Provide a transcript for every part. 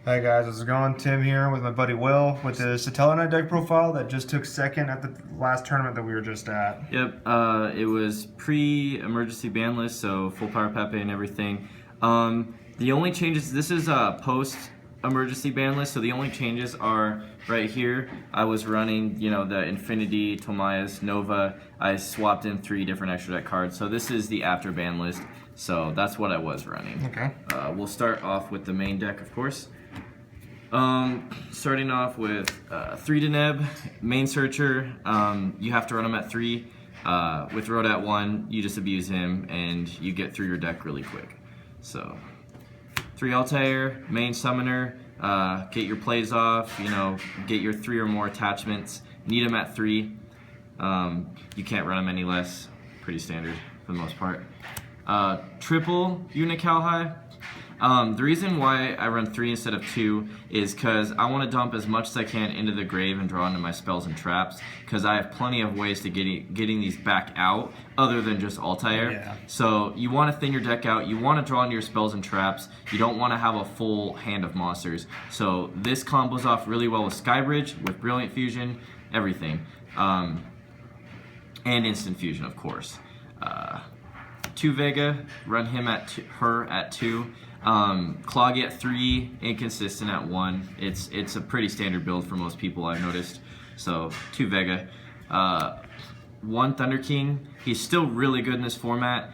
Hey guys, how's it going? Tim here with my buddy Will with the Satellarknight Deck profile that just took second at the last tournament that we were just at. Yep, it was pre-emergency ban list, so full power Pepe and everything. The only changes, this is a post-emergency ban list, so the only changes are right here. I was running, the Infinity, Tomayas, Nova. I swapped in 3 different extra deck cards, so this is the after ban list. So that's what I was running. Okay. We'll start off with the main deck, of course. Starting off with 3 Deneb, main searcher. You have to run him at 3. With Road at 1, you just abuse him and you get through your deck really quick. So 3 Altair, main summoner. Get your plays off. Get your 3 or more attachments. Need him at 3. You can't run him any less. Pretty standard for the most part. Triple Unical High. The reason why I run 3 instead of 2 is because I want to dump as much as I can into the grave and draw into my spells and traps, because I have plenty of ways to getting these back out other than just Altair. Yeah. So you want to thin your deck out, you want to draw into your spells and traps, you don't want to have a full hand of monsters. So this combos off really well with Skybridge, with Brilliant Fusion, everything. And Instant Fusion, of course. 2 Vega, run him at her at 2. Cloggy at 3, Inconsistent at 1. It's a pretty standard build for most people, I've noticed. So 2 Vega. 1 Thunder King. He's still really good in this format.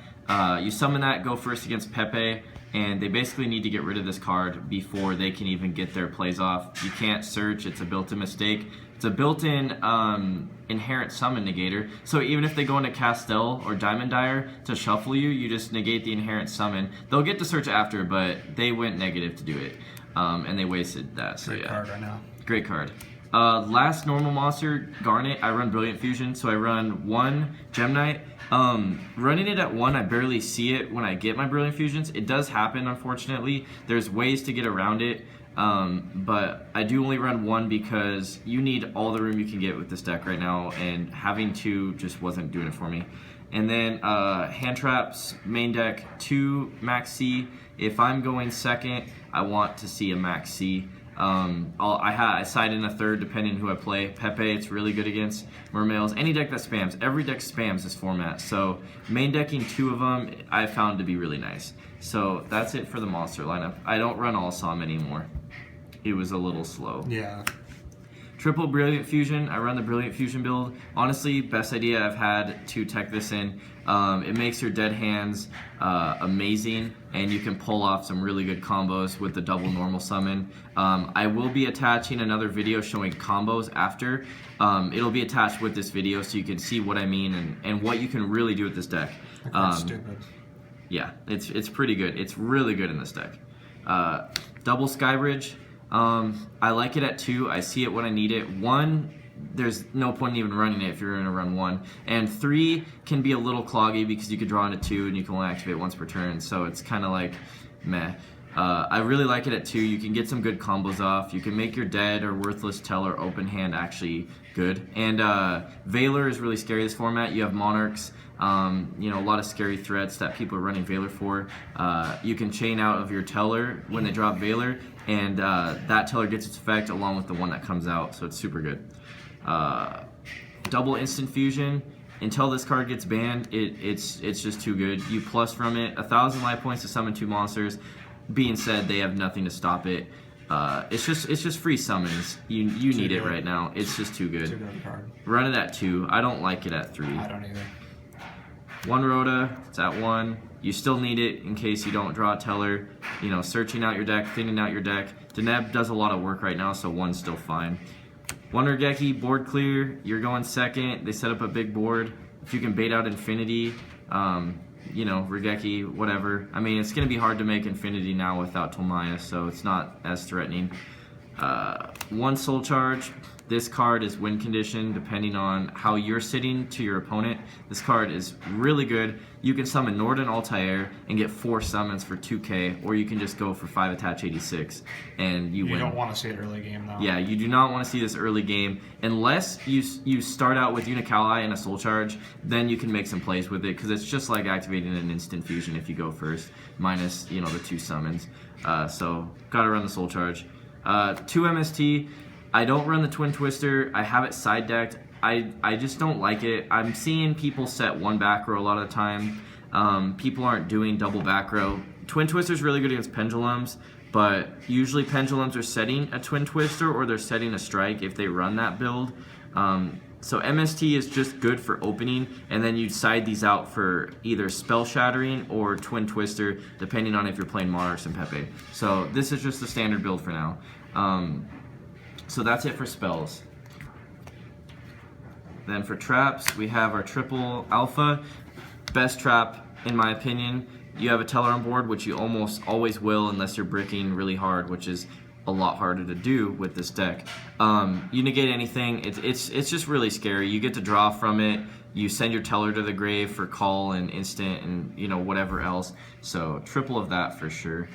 You summon that, go first against Pepe, and they basically need to get rid of this card before they can even get their plays off. You can't search, it's a built-in mistake. It's a built-in inherent summon negator, so even if they go into Castell or Diamond Dyer to shuffle you, you just negate the inherent summon. They'll get to search after, but they went negative to do it, and they wasted that. So Great card right now. Great card. Last normal monster, Garnet. I run Brilliant Fusion, so I run 1 Gem Knight. Running it at 1, I barely see it when I get my Brilliant Fusions. It does happen, unfortunately. There's ways to get around it. But I do only run 1 because you need all the room you can get with this deck right now, and having 2 just wasn't doing it for me. And then hand traps, main deck, 2 Max C. If I'm going second, I want to see a Max C. I side in a third depending on who I play. Pepe, it's really good against Mermails. Any deck that spams. Every deck spams this format. So main decking 2 of them I found to be really nice. So that's it for the monster lineup. I don't run All Som anymore. It was a little slow. Yeah. Triple Brilliant Fusion. I run the Brilliant Fusion build. Honestly, best idea I've had to tech this in. It makes your dead hands amazing, and you can pull off some really good combos with the double normal summon. I will be attaching another video showing combos after. It'll be attached with this video so you can see what I mean and what you can really do with this deck. Stupid. Yeah, it's pretty good. It's really good in this deck. Double Skybridge. I like it at 2. I see it when I need it. 1, there's no point in even running it if you're going to run 1. And 3 can be a little cloggy because you could draw into 2 and you can only activate once per turn. So it's kind of like meh. I really like it at 2. You can get some good combos off. You can make your dead or worthless Teller open hand actually good. And Valor is really scary this format. You have Monarchs. A lot of scary threats that people are running Valor for. You can chain out of your Teller when they drop Valor, and that Teller gets its effect along with the one that comes out, so it's super good. Double Instant Fusion. Until this card gets banned, it's just too good. You plus from it 1,000 life points to summon 2 monsters. Being said, they have nothing to stop it. It's just free summons. You need it right now. It's just too good. Too good card. Run it at 2. I don't like it at 3. I don't either. 1 Rhoda, it's at 1. You still need it in case you don't draw a Teller. Searching out your deck, thinning out your deck. Deneb does a lot of work right now, so 1's still fine. 1 Regeki, board clear. You're going second. They set up a big board. If you can bait out Infinity, Regeki, whatever. I mean, it's going to be hard to make Infinity now without Tomaya, so it's not as threatening. 1 Soul Charge. This card is win condition depending on how you're sitting to your opponent. This card is really good. You can summon Norden Altair and get 4 summons for 2k, or you can just go for 5 attach 86 and you win. You don't want to see it early game though. Yeah, you do not want to see this early game unless you start out with Unicali and a Soul Charge. Then you can make some plays with it because it's just like activating an Instant Fusion if you go first, minus the 2 summons. So gotta run the Soul Charge. 2 MST. I don't run the Twin Twister. I have it side decked. I just don't like it. I'm seeing people set 1 back row a lot of the time. People aren't doing double back row. Twin Twister is really good against pendulums, but usually pendulums are setting a Twin Twister or they're setting a strike if they run that build. So MST is just good for opening, and then you side these out for either Spell Shattering or Twin Twister, depending on if you're playing Monarchs and Pepe. So this is just the standard build for now. So that's it for spells. Then for traps, we have our triple alpha. Best trap, in my opinion. You have a teller on board, which you almost always will unless you're bricking really hard, which is a lot harder to do with this deck. You negate anything, it's just really scary. You get to draw from it, you send your teller to the grave for call and instant and whatever else. So triple of that for sure.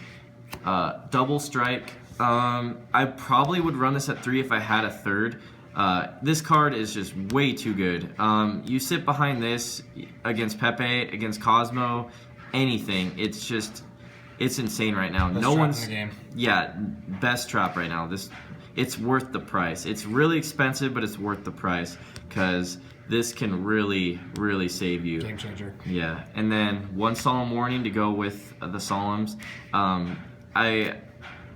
Double strike, I probably would run this at 3 if I had a third. This card is just way too good. You sit behind this against Pepe, against Cosmo, anything. It's insane right now. Best no trap one's in the game. Yeah, best trap right now. It's worth the price. It's really expensive, but it's worth the price because this can really save you. Game changer. Yeah, and then 1 solemn warning to go with the solemns.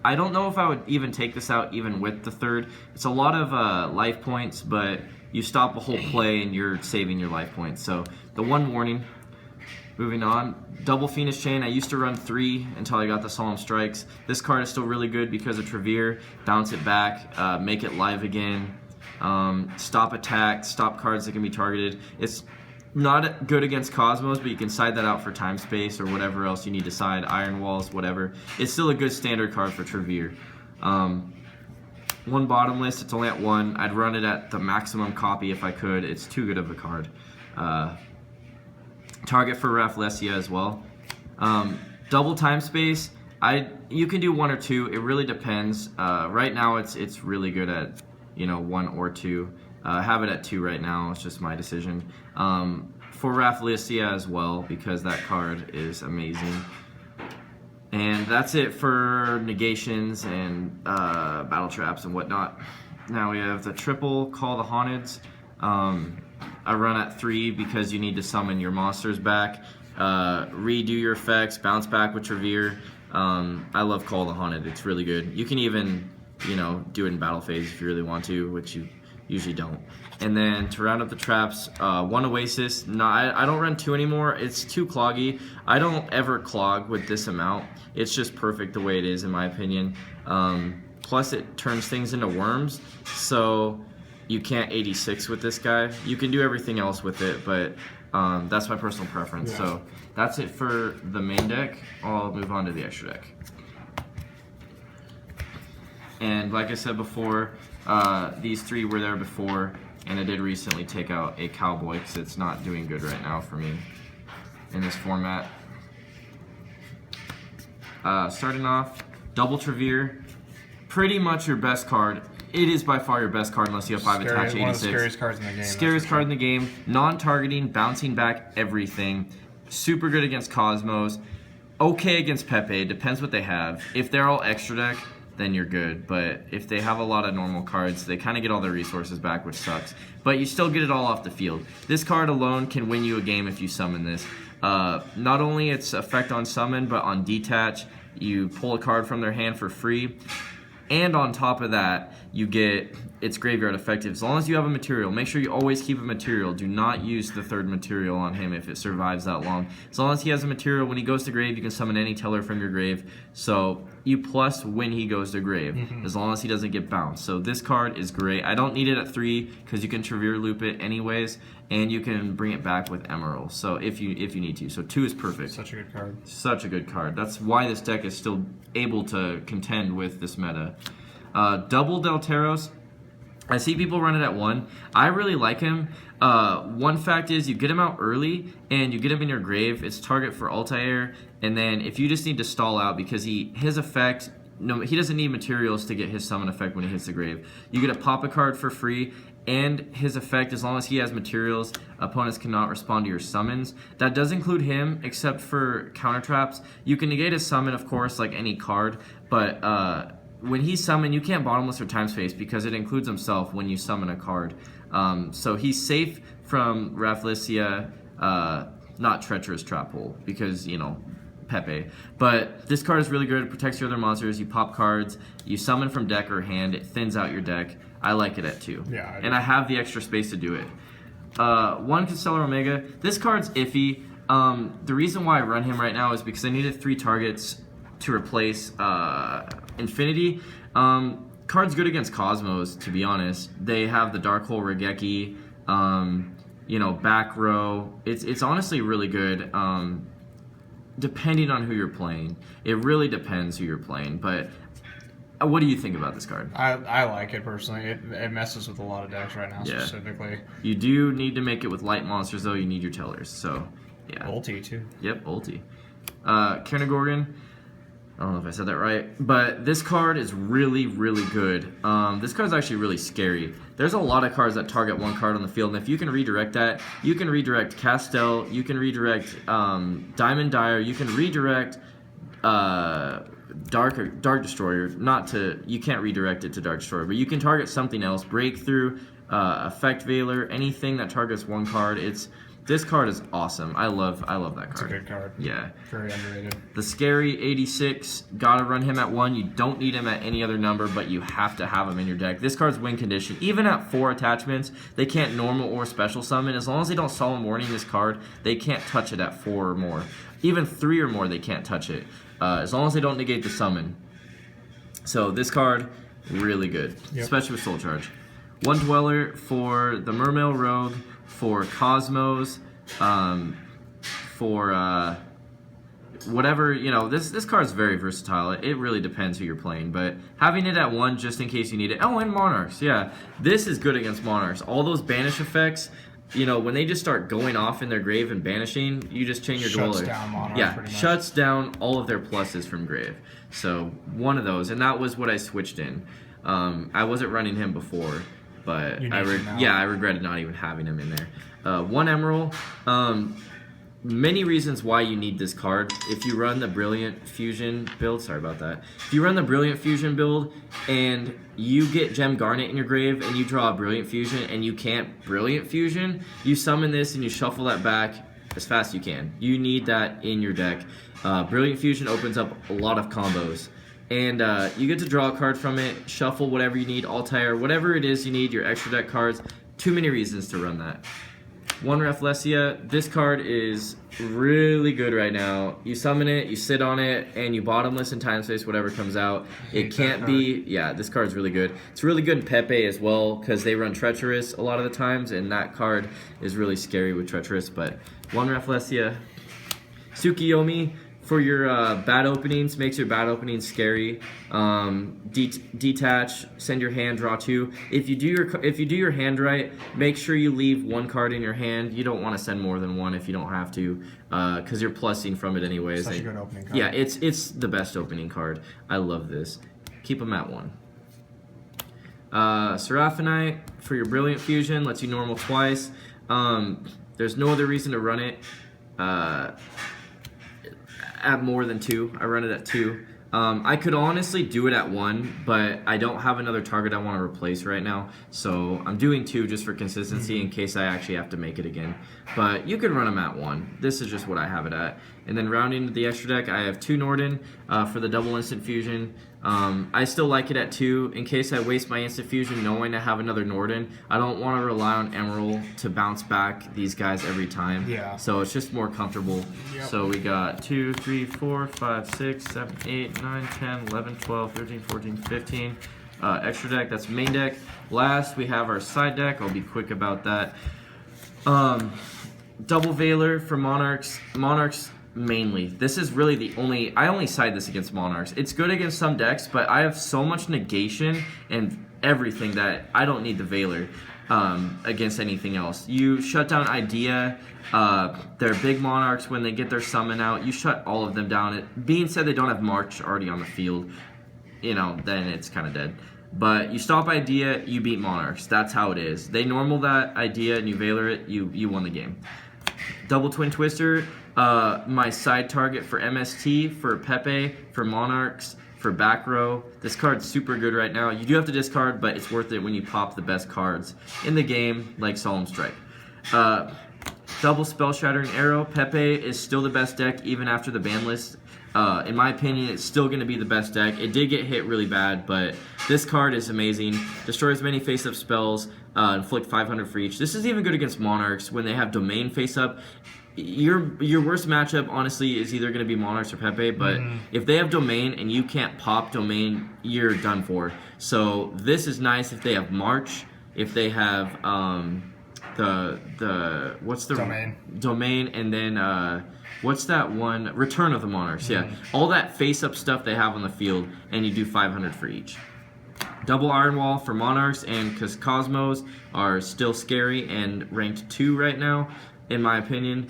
I don't know if I would even take this out even with the third. It's a lot of life points, but you stop a whole play and you're saving your life points. So the 1 warning. Moving on, double Phoenix Chain. I used to run 3 until I got the Solemn Strikes. This card is still really good because of Trevere. Bounce it back, make it live again, stop attack, stop cards that can be targeted. It's not good against Cosmos, but you can side that out for time space or whatever else you need to side, Iron Walls, whatever. It's still a good standard card for Trevere. 1 bottomless, it's only at 1. I'd run it at the maximum copy if I could. It's too good of a card. Target for Rafflesia as well. Double time space, you can do 1 or 2. It really depends. Right now it's really good at 1 or 2. Have it at 2 right now. It's just my decision. For Rafflesia as well, because that card is amazing. And that's it for negations and battle traps and whatnot. Now we have the triple Call the Haunteds. I run at 3 because you need to summon your monsters back, redo your effects, bounce back with Trevere. I love Call the Haunted. It's really good. You can even, do it in battle phase if you really want to, which you usually don't. And then to round up the traps, 1 Oasis. No, I don't run 2 anymore. It's too cloggy. I don't ever clog with this amount. It's just perfect the way it is in my opinion. Plus it turns things into worms, so you can't 86 with this guy. You can do everything else with it, but that's my personal preference. Yeah. So that's it for the main deck. I'll move on to the extra deck. And like I said before, these 3 were there before, and I did recently take out a Cowboy because it's not doing good right now for me in this format. Starting off, double Trevere, pretty much your best card. It is by far your best card unless you have 5 attach 86. One of the scariest cards in the game. Scariest card in the game. Non-targeting, bouncing back everything. Super good against Cosmos. Okay against Pepe. Depends what they have. If they're all extra deck, then you're good. But if they have a lot of normal cards, they kind of get all their resources back, which sucks. But you still get it all off the field. This card alone can win you a game if you summon this. Not only its effect on summon, but on detach. You pull a card from their hand for free. And on top of that, you get its graveyard effective. As long as you have a material, make sure you always keep a material. Do not use the 3rd material on him if it survives that long. As long as he has a material, when he goes to grave, you can summon any teller from your grave. So you plus when he goes to grave, as long as he doesn't get bounced. So this card is great. I don't need it at 3 because you can Trevere loop it anyways, and you can bring it back with Emerald. So if you need to. So 2 is perfect. Such a good card. Such a good card. That's why this deck is still able to contend with this meta. Double Delteros. I see people run it at 1. I really like him. One fact is you get him out early and you get him in your grave. It's target for Altair, and then if you just need to stall out because his effect, he doesn't need materials to get his summon effect when he hits the grave. You get a pop a card for free, and his effect, as long as he has materials, opponents cannot respond to your summons. That does include him, except for counter traps. You can negate a summon, of course, like any card, but when he's summoned, you can't bottomless or time space because it includes himself when you summon a card. So he's safe from Rafflesia, not Treacherous Trap Hole, because, you know, Pepe. But this card is really good. It protects your other monsters. You pop cards. You summon from deck or hand. It thins out your deck. I like it at 2. Yeah. And I have the extra space to do it. 1 Constellar Omega. This card's iffy. The reason why I run him right now is because I needed 3 targets to replace Infinity. Card's good against Cosmos, to be honest. They have the Dark Hole Regeki, you know, back row. It's honestly really good, depending on who you're playing. It really depends who you're playing, but what do you think about this card? I like it personally. It messes with a lot of decks right now, Yeah. specifically. You do need to make it with light monsters, though. You need your tellers, so yeah. Ulti, too. Yep, ulti. Gorgon. I don't know if I said that right, but this card is really, really good. This card is actually really scary. There's a lot of cards that target one card on the field, and if you can redirect that, you can redirect Castel, you can redirect Diamond Dire, you can redirect Dark Destroyer. You can't redirect it to Dark Destroyer, but you can target something else. Breakthrough, Effect Veiler, anything that targets one card. This card is awesome. I love that card. It's a good card. Yeah. Very underrated. The Scary 86, gotta run him at 1. You don't need him at any other number, but you have to have him in your deck. This card's win condition. Even at 4 attachments, they can't normal or special summon. As long as they don't Solemn Warning this card, they can't touch it at 4 or more. Even 3 or more, they can't touch it. As long as they don't negate the summon. So this card, really good, especially with Soul Charge. 1 Dweller for the Mermail Rogue, for Cosmos, for whatever, you know, this card is very versatile. It really depends who you're playing, but having it at 1 just in case you need it. Oh, and Monarchs, yeah. This is good against Monarchs. All those banish effects, you know, when they just start going off in their grave and banishing, you just chain your Shuts Dweller. down Monarchs, yeah, pretty much. shuts down all of their pluses from grave. So one of those, and that was what I switched in. I wasn't running him before, but I regretted not even having him in there. 1 Emerald. Many reasons why you need this card. If you run the Brilliant Fusion build, sorry about that. If you run the Brilliant Fusion build and you get Gem Garnet in your grave and you draw a Brilliant Fusion and you can't Brilliant Fusion, you summon this and you shuffle that back as fast as you can. You need that in your deck. Brilliant Fusion opens up a lot of combos. And you get to draw a card from it, shuffle whatever you need, Altair, whatever it is you need, your extra deck cards. Too many reasons to run that. 1 Rafflesia, this card is really good right now. You summon it, you sit on it, and you bottomless in time space whatever comes out. It can't be, yeah, this card's really good. It's really good in Pepe as well, because they run Treacherous a lot of the times, and that card is really scary with Treacherous, but 1 Rafflesia. Tsukiyomi, for your bad openings, makes your bad openings scary. Detach, send your hand, draw 2. If you do your hand right, make sure you leave 1 card in your hand. You don't want to send more than 1 if you don't have to, because you're plussing from it anyways. Such a good opening card. Yeah, it's the best opening card. I love this. Keep them at 1. Seraphinite for your Brilliant Fusion, lets you normal twice. There's no other reason to run it at more than 2. I run it at 2. I could honestly do it at 1, but I don't have another target I want to replace right now, so I'm doing 2 just for consistency in case I actually have to make it again. But you could run them at 1. This is just what I have it at. And then rounding the extra deck, I have 2 Norden for the double instant fusion. I still like it at 2 in case I waste my instant fusion knowing I have another Norden. I don't want to rely on Emerald to bounce back these guys every time. Yeah. So it's just more comfortable. Yep. So we got 2, 3, 4, 5, 6, 7, 8, 9, 10, 11, 12, 13, 14, 15. Extra deck, that's main deck. Last, we have our side deck. I'll be quick about that. Double Veiler for Monarchs. Monarchs mainly. This is really the only... I only side this against Monarchs. It's good against some decks, but I have so much negation and everything that I don't need the Veiler against anything else. You shut down Idea. They're big Monarchs. When they get their summon out, you shut all of them down. Being said they don't have March already on the field, you know, then it's kind of dead. But you stop Idea, you beat Monarchs. That's how it is. They normal that Idea and you Veiler it, you won the game. Double Twin Twister, my side target for MST, for Pepe, for Monarchs, for back row. This card's super good right now. You do have to discard, but it's worth it when you pop the best cards in the game, like Solemn Strike. Double Spell Shattering Arrow. Pepe is still the best deck even after the ban list. In my opinion, it's still going to be the best deck. It did get hit really bad, but this card is amazing. Destroys many face-up spells, inflict 500 for each. This is even good against Monarchs when they have Domain face-up. Your worst matchup, honestly, is either going to be Monarchs or Pepe, but if they have Domain and you can't pop Domain, you're done for. So this is nice if they have March, if they have what's the Domain, and then what's that one? Return of the Monarchs. Yeah, all that face-up stuff they have on the field, and you do 500 for each. Double Iron Wall for Monarchs, and because Cosmos are still scary and ranked 2 right now, in my opinion.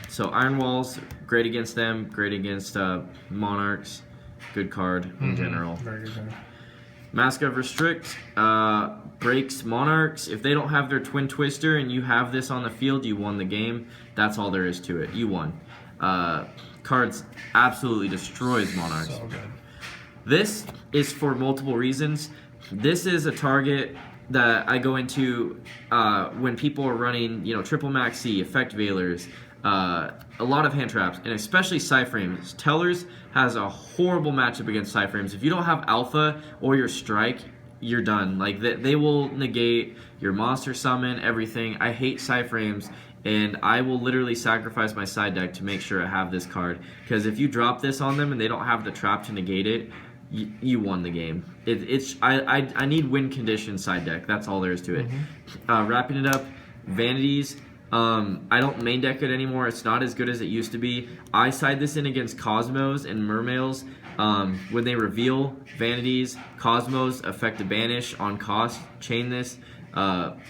So Iron Wall's great against them, great against Monarchs. Good card in general. Very good card. Mask of Restrict breaks Monarchs. If they don't have their Twin Twister and you have this on the field, you won the game. That's all there is to it. You won. Cards absolutely destroys Monarchs. So good. This is for multiple reasons. This is a target that I go into when people are running, triple maxi, effect veilers, a lot of hand traps, and especially Cyframes. Tellers has a horrible matchup against Cyframes. If you don't have Alpha or your Strike, you're done. Like they will negate your monster summon, everything. I hate Cyframes, and I will literally sacrifice my side deck to make sure I have this card. Because if you drop this on them and they don't have the trap to negate it, you won the game. I need win condition side deck. That's all there is to it. Wrapping it up, Vanities. I don't main deck it anymore. It's not as good as it used to be. I side this in against Cosmos and Mermails. When they reveal Vanities, Cosmos affect the banish on cost. Chain this.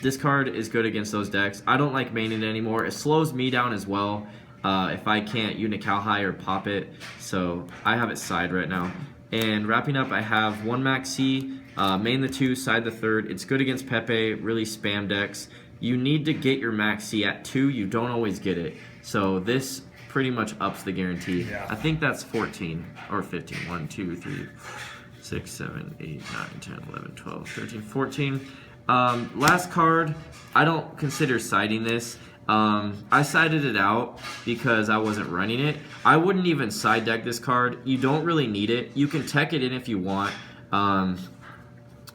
This card is good against those decks. I don't like maining it anymore. It slows me down as well if I can't Unical High or pop it. So I have it side right now. And wrapping up, I have 1 Max C, main the 2, side the 3rd. It's good against Pepe, really spam decks. You need to get your Max C at 2. You don't always get it. So this pretty much ups the guarantee. Yeah. I think that's 14 or 15. 1, 2, 3, 6, 7, 8, 9, 10, 11, 12, 13, 14. Last card, I don't consider siding this. I sided it out because I wasn't running it. I wouldn't even side deck this card. You don't really need it. You can tech it in if you want. I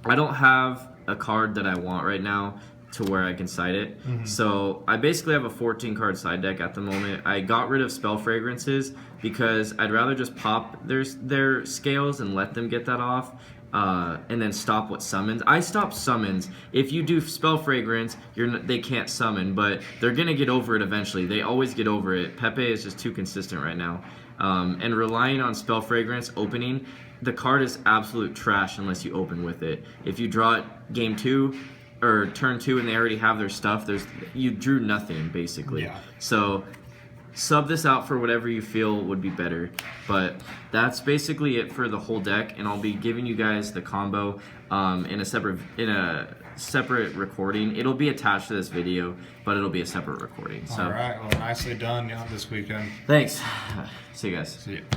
don't have a card that I want right now to where I can side it. So I basically have a 14 card side deck at the moment. I got rid of Spell Fragrances because I'd rather just pop their scales and let them get that off. And then stop what summons. I stop summons. If you do Spell Fragrance, they can't summon, but they're gonna get over it eventually. They always get over it. Pepe is just too consistent right now. And relying on Spell Fragrance opening, the card is absolute trash unless you open with it. If you draw it game 2 or turn 2 and they already have their stuff, you drew nothing basically. Yeah. So sub this out for whatever you feel would be better, but that's basically it for the whole deck, and I'll be giving you guys the combo in a separate recording. It'll be attached to this video, but it'll be a separate recording. So All right, well, nicely done this weekend. thanks. See you guys. See you.